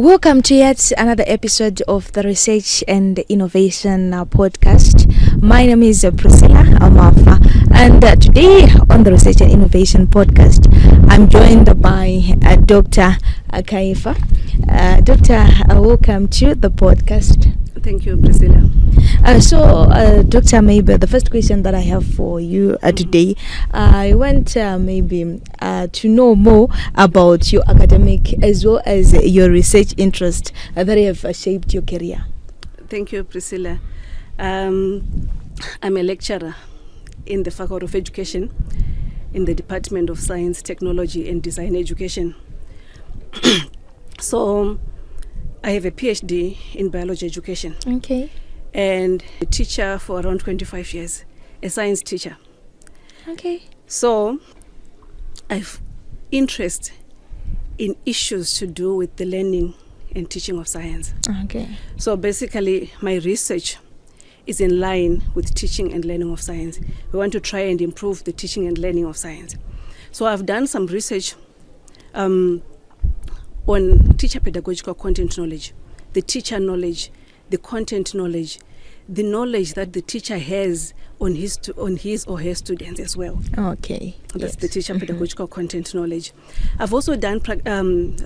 Welcome to yet another episode of the Research and Innovation podcast. My name is Priscilla Mafa, and today on the Research and Innovation podcast, I'm joined by Dr. Kaifa. Doctor, welcome to the podcast. Thank you, Priscilla. Doctor, maybe the first question that I have for you today, I want to know more about your academic as well as your research interest that have shaped your career. Thank you, Priscilla. I'm a lecturer in the Faculty of Education in the Department of Science, Technology and Design Education. So I have a PhD in biology education. Okay. And a teacher for around 25 years, a science teacher. Okay. So I've interest in issues to do with the learning and teaching of science. Okay. So basically my research is in line with teaching and learning of science. We want to try and improve the teaching and learning of science. So I've done some research on teacher pedagogical content knowledge, the teacher knowledge, the content knowledge, the knowledge that the teacher has on his or her students as well. Okay. That's Yes. the teacher pedagogical content knowledge. I've also done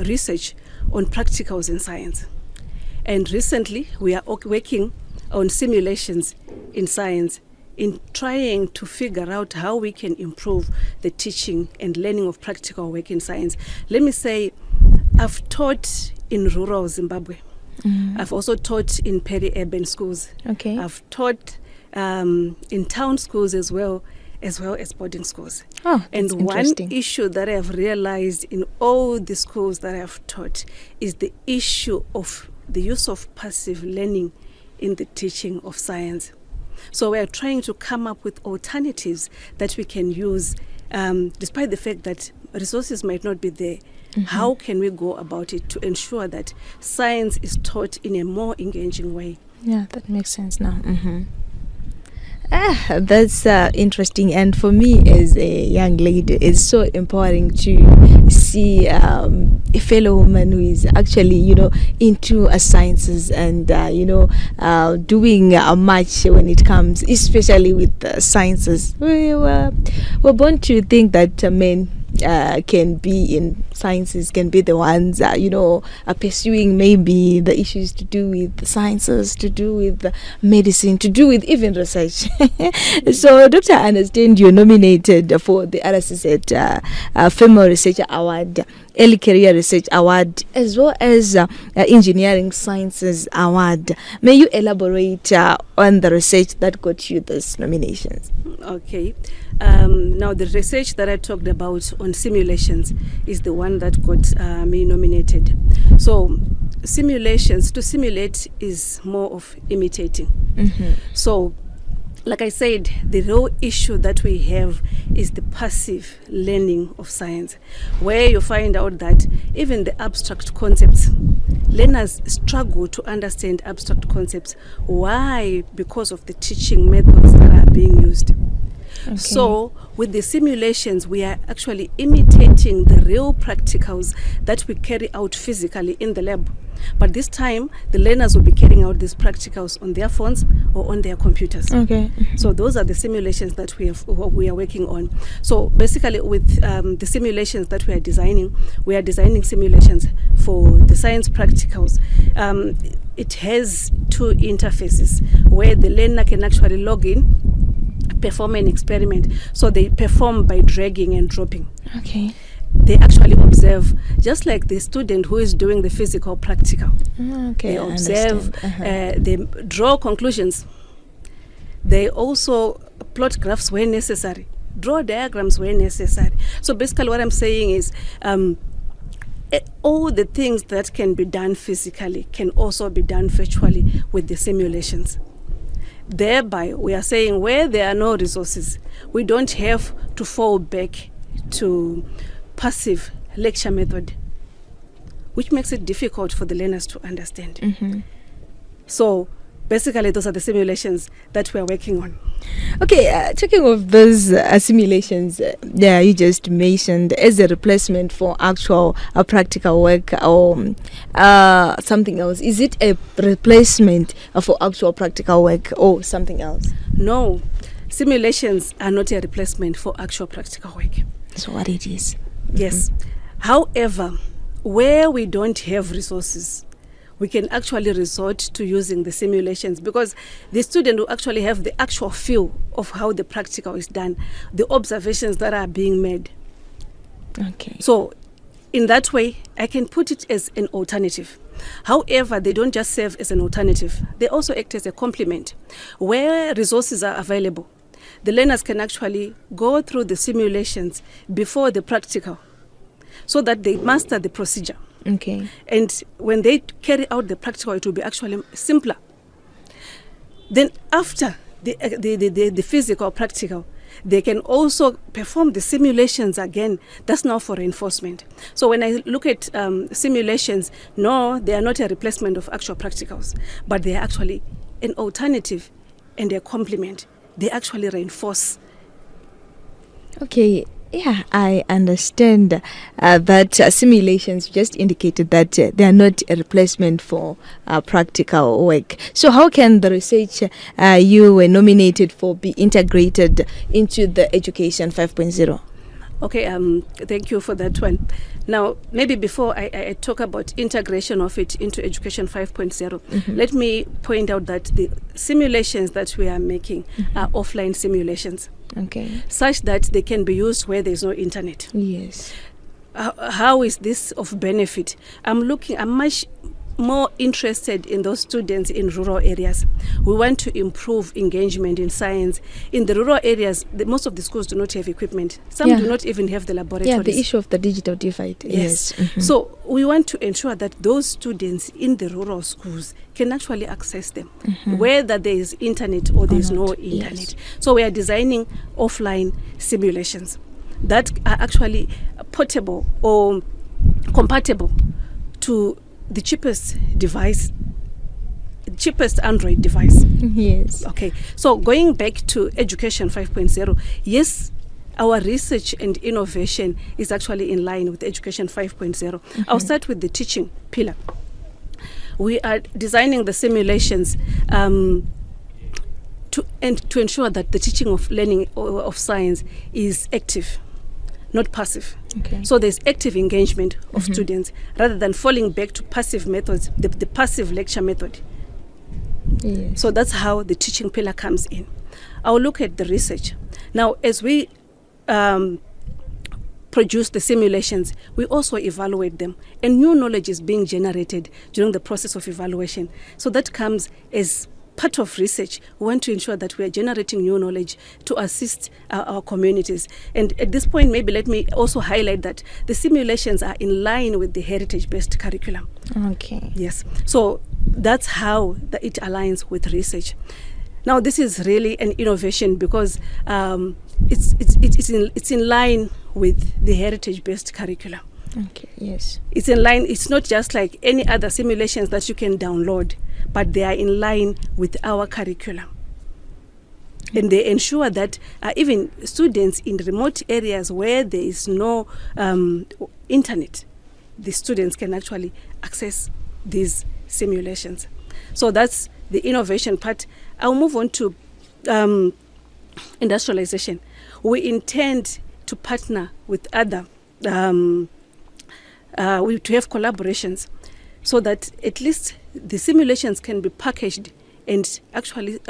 research on practicals in science. And recently we are working on simulations in science in trying to figure out how we can improve the teaching and learning of practical work in science. Let me say, I've taught in rural Zimbabwe. I've also taught in peri-urban schools. Okay. I've taught in town schools as well as boarding schools. Oh, and that's one interesting. issue that I have realized in all the schools that I have taught is the issue of the use of passive learning in the teaching of science. So we are trying to come up with alternatives that we can use, despite the fact that resources might not be there. How can we go about it to ensure that science is taught in a more engaging way? Yeah, that makes sense now. That's interesting, and for me as a young lady, it's so empowering to see a fellow woman who is actually, into sciences and doing much when it comes, especially with sciences. We're born to think that men can be in sciences, can be the ones are pursuing maybe the issues to do with sciences, to do with medicine, to do with even research. So, Doctor, I understand you're nominated for the RCZ Female Researcher Award, Early Career Research Award, as well as Engineering Sciences Award. May you elaborate on the research that got you those nominations? Okay. Now the research that I talked about on simulations is the one that got me nominated. So simulations, to simulate is more of imitating. So like I said, the real issue that we have is the passive learning of science, where you find out that even the abstract concepts, learners struggle to understand abstract concepts. Why? Because of the teaching methods that are being used. Okay. So with the simulations, we are actually imitating the real practicals that we carry out physically in the lab. But this time, the learners will be carrying out these practicals on their phones or on their computers. Okay. So those are the simulations that we are working on. So basically, with the simulations that we are designing simulations for the science practicals. It has two interfaces where the learner can actually log in, perform an experiment. So they perform by dragging and dropping. Okay. They actually observe, just like the student who is doing the physical practical. Okay, They observe, they draw conclusions. They also plot graphs where necessary, draw diagrams where necessary. So basically what I'm saying is all the things that can be done physically can also be done virtually with the simulations. Thereby, we are saying where there are no resources, we don't have to fall back to passive lecture method, which makes it difficult for the learners to understand. So basically those are the simulations that we are working on. Okay, talking of those simulations, you just mentioned as a replacement for actual practical work or something else. Is it a replacement for actual practical work or something else? No, simulations are not a replacement for actual practical work. So what it is? Yes. However, where we don't have resources, we can actually resort to using the simulations, because the student will actually have the actual feel of how the practical is done, the observations that are being made. Okay. So in that way, I can put it as an alternative. However, they don't just serve as an alternative. They also act as a complement. Where resources are available, the learners can actually go through the simulations before the practical so that they master the procedure. Okay. And when they carry out the practical, it will be actually simpler. Then after the physical practical, they can also perform the simulations again. That's now for reinforcement. So when I look at simulations, no, they are not a replacement of actual practicals, but they are actually an alternative and a complement. They actually reinforce. Okay. Yeah, I understand that simulations just indicated that they are not a replacement for practical work. So how can the research you were nominated for be integrated into the Education 5.0? Okay, thank you for that one. Now, maybe before I talk about integration of it into Education 5.0, let me point out that the simulations that we are making are offline simulations. Okay. Such that they can be used where there is no internet. Yes. How is this of benefit? I'm much more interested in those students in rural areas. We want to improve engagement in science. In the rural areas, most of the schools do not have equipment. Some do not even have the laboratories. Yeah, the issue of the digital divide. Yes. So we want to ensure that those students in the rural schools can actually access them, whether there is internet or there is no internet. Yes. So we are designing offline simulations that are actually portable or compatible to the cheapest device, cheapest Android device. Yes. Okay. So going back to Education 5.0, yes, our research and innovation is actually in line with Education 5.0. I'll start with the teaching pillar. We are designing the simulations to ensure that the teaching of learning of science is active, not passive. Okay. So there's active engagement of students rather than falling back to passive methods, the passive lecture method. Yes. So that's how the teaching pillar comes in. I'll look at the research. Now, as we produce the simulations, we also evaluate them, and new knowledge is being generated during the process of evaluation. So that comes as part of research. We want to ensure that we are generating new knowledge to assist our communities. And at this point, maybe let me also highlight that the simulations are in line with the heritage-based curriculum. Okay. Yes. So that's how it aligns with research. Now, this is really an innovation because it's in line with the heritage-based curriculum. Okay. Yes. It's in line. It's not just like any other simulations that you can download, but they are in line with our curriculum. And they ensure that even students in remote areas where there is no internet, the students can actually access these simulations. So that's the innovation part. I'll move on to industrialization. We intend to partner with other, to have collaborations so that at least the simulations can be packaged and actually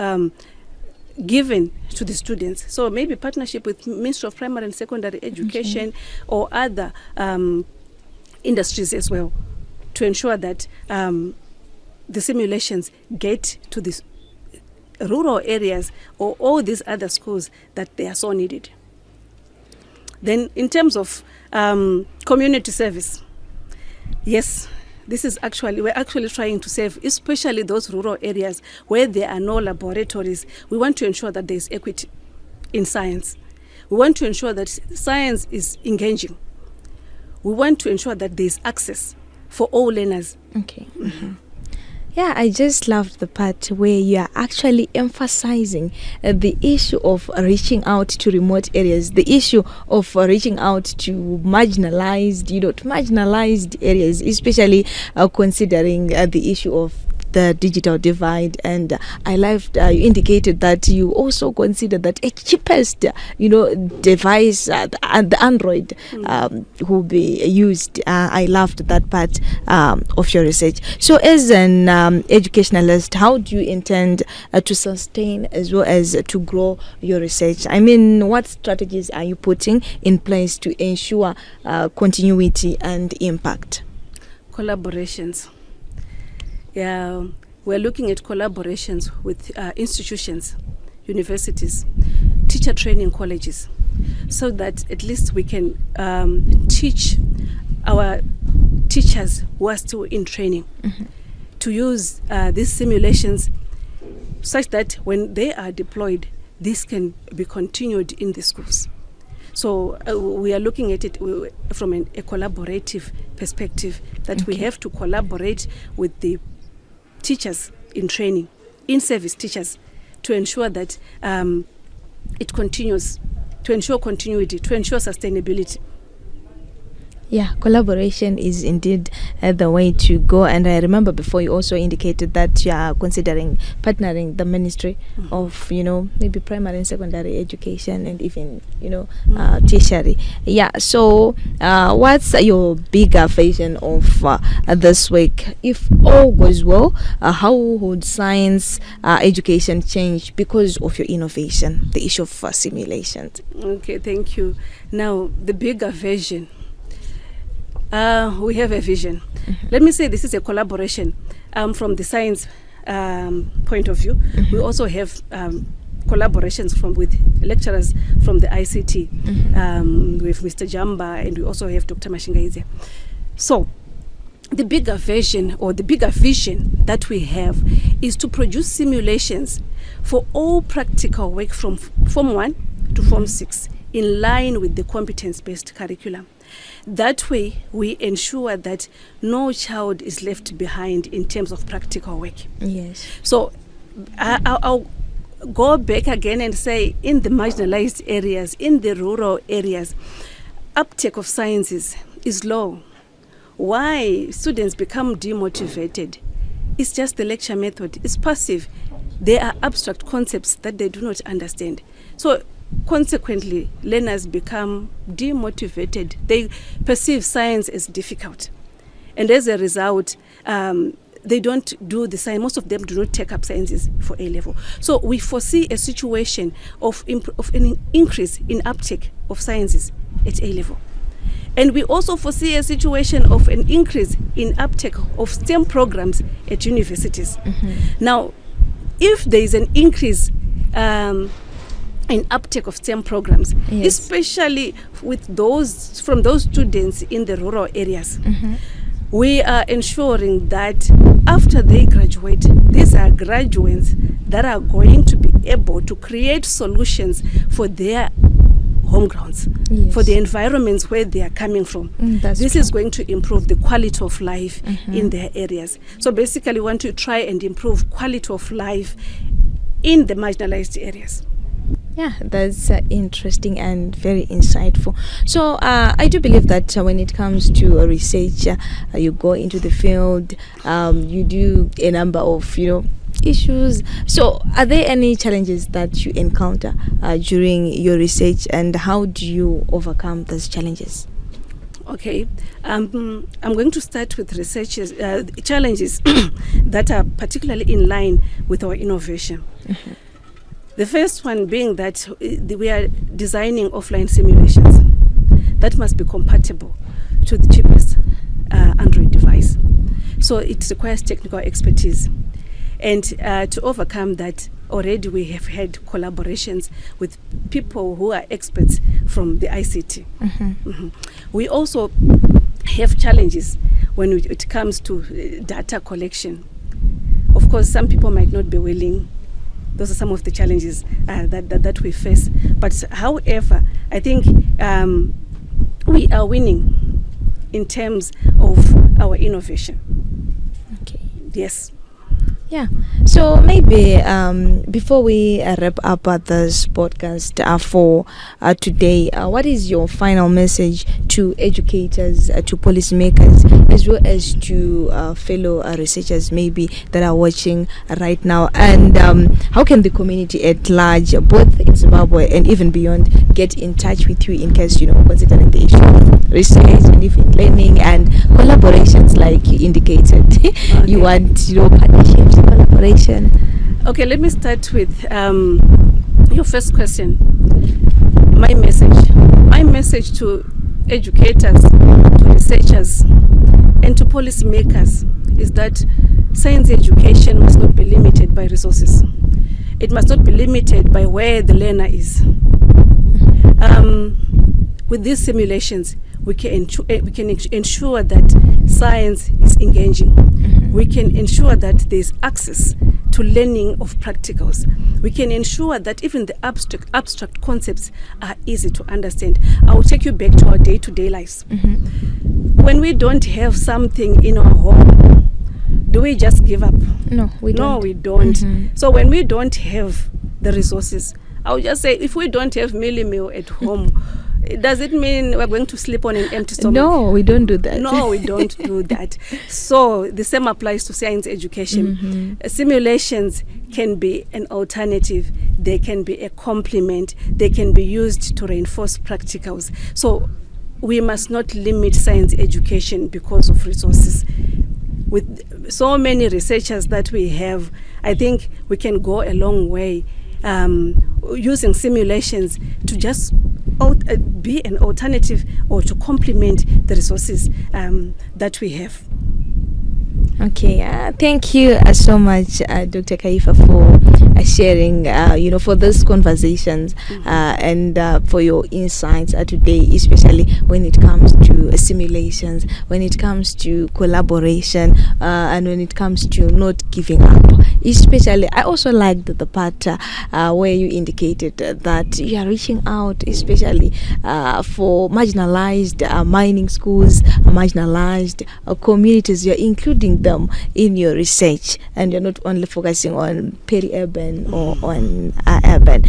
given to the students. So maybe partnership with Ministry of Primary and Secondary Education or other industries as well, to ensure that the simulations get to these rural areas or all these other schools that they are so needed. Then in terms of community service, yes, we're actually trying to save, especially those rural areas where there are no laboratories. We want to ensure that there's equity in science. We want to ensure that science is engaging. We want to ensure that there's access for all learners. Okay. Yeah, I just loved the part where you are actually emphasizing the issue of reaching out to remote areas, the issue of reaching out to marginalized areas, especially considering the issue of the digital divide. And I loved you indicated that you also consider that a cheapest device, the Android, will be used. I loved that part of your research. So as an educationalist, how do you intend to sustain as well as to grow your research? I mean, what strategies are you putting in place to ensure continuity and impact? Collaborations. Yeah, we're looking at collaborations with institutions, universities, teacher training colleges, so that at least we can teach our teachers who are still in training to use these simulations such that when they are deployed, this can be continued in the schools. So we are looking at it from a collaborative perspective, that we have to collaborate with the teachers in training, in-service teachers, to ensure that it continues, to ensure continuity, to ensure sustainability. Yeah, collaboration is indeed the way to go. And I remember before you also indicated that you are considering partnering the Ministry of, maybe primary and secondary education and even, tertiary. Yeah, so what's your bigger vision of this week? If all goes well, how would science education change because of your innovation, the issue of simulations? Okay, thank you. Now, the bigger vision. We have a vision. Let me say this is a collaboration from the science point of view. We also have collaborations with lecturers from the ICT. We have Mr. Jamba, and we also have Dr. Mashingaize. So the bigger vision or the bigger vision that we have is to produce simulations for all practical work from Form 1 to Form 6 in line with the competence-based curriculum. That way, we ensure that no child is left behind in terms of practical work. Yes. So I'll go back again and say, in the marginalized areas, in the rural areas, uptake of sciences is low. Why students become demotivated? It's just the lecture method. It's passive. There are abstract concepts that they do not understand. So consequently, learners become demotivated. They perceive science as difficult. And as a result, they don't do the science. Most of them do not take up sciences for A-level. So we foresee a situation of an increase in uptake of sciences at A-level. And we also foresee a situation of an increase in uptake of STEM programs at universities. Now, if there is an increase in uptake of STEM programs, especially with those from those students in the rural areas, we are ensuring that after they graduate, these are graduates that are going to be able to create solutions for their home grounds, for the environments where they are coming from. This is going to improve the quality of life in their areas. So basically, we want to try and improve quality of life in the marginalized areas. Yeah, that's interesting and very insightful. So I do believe that when it comes to research, you go into the field, you do a number of, issues. So are there any challenges that you encounter during your research, and how do you overcome those challenges? Okay, I'm going to start with research challenges that are particularly in line with our innovation. The first one being that we are designing offline simulations that must be compatible to the cheapest Android device. So it requires technical expertise. And to overcome that, already we have had collaborations with people who are experts from the ICT. We also have challenges when it comes to data collection. Of course, some people might not be willing. Those are some of the challenges that we face. But however, I think we are winning in terms of our innovation. Okay. Yes. Yeah. So maybe before we wrap up this podcast for today, what is your final message to educators, to policymakers, as well as to fellow researchers maybe that are watching right now? And how can the community at large, both in Zimbabwe and even beyond, get in touch with you in case, considering the issue of research and even learning and collaborations like you indicated? Okay. You want, partnerships, collaboration. Okay, let me start with your first question. My message to educators, to researchers, and to policymakers is that science education must not be limited by resources. It must not be limited by where the learner is. With these simulations, we can ensure that science is engaging. We can ensure that there is access to learning of practicals. We can ensure that even the abstract concepts are easy to understand. I will take you back to our day-to-day lives. When we don't have something in our home, do we just give up? No, we don't. No, we don't. So when we don't have the resources, I would just say, if we don't have mealie meal at home, does it mean we're going to sleep on an empty stomach? No, we don't do that. No, we don't do that. So the same applies to science education. Simulations can be an alternative. They can be a complement. They can be used to reinforce practicals. So we must not limit science education because of resources. With so many researchers that we have, I think we can go a long way using simulations to just be an alternative or to complement the resources that we have. Okay, thank you so much, Dr. Kaifa, for sharing, for these conversations and for your insights today, especially when it comes to simulations, when it comes to collaboration, and when it comes to not giving up. Especially, I also liked the part where you indicated that you are reaching out, especially for marginalized mining schools, marginalized communities. You're including them in your research, and you're not only focusing on peri-urban or on urban.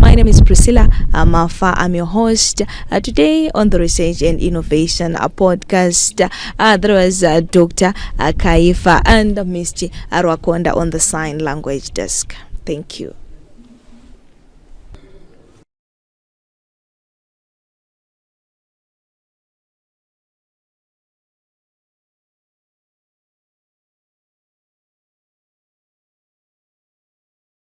My name is Priscilla Mafa. I'm your host today on the Research and Innovation podcast. There was Dr. Kaifa and Mr. Arwakonda on the sign language desk. Thank you.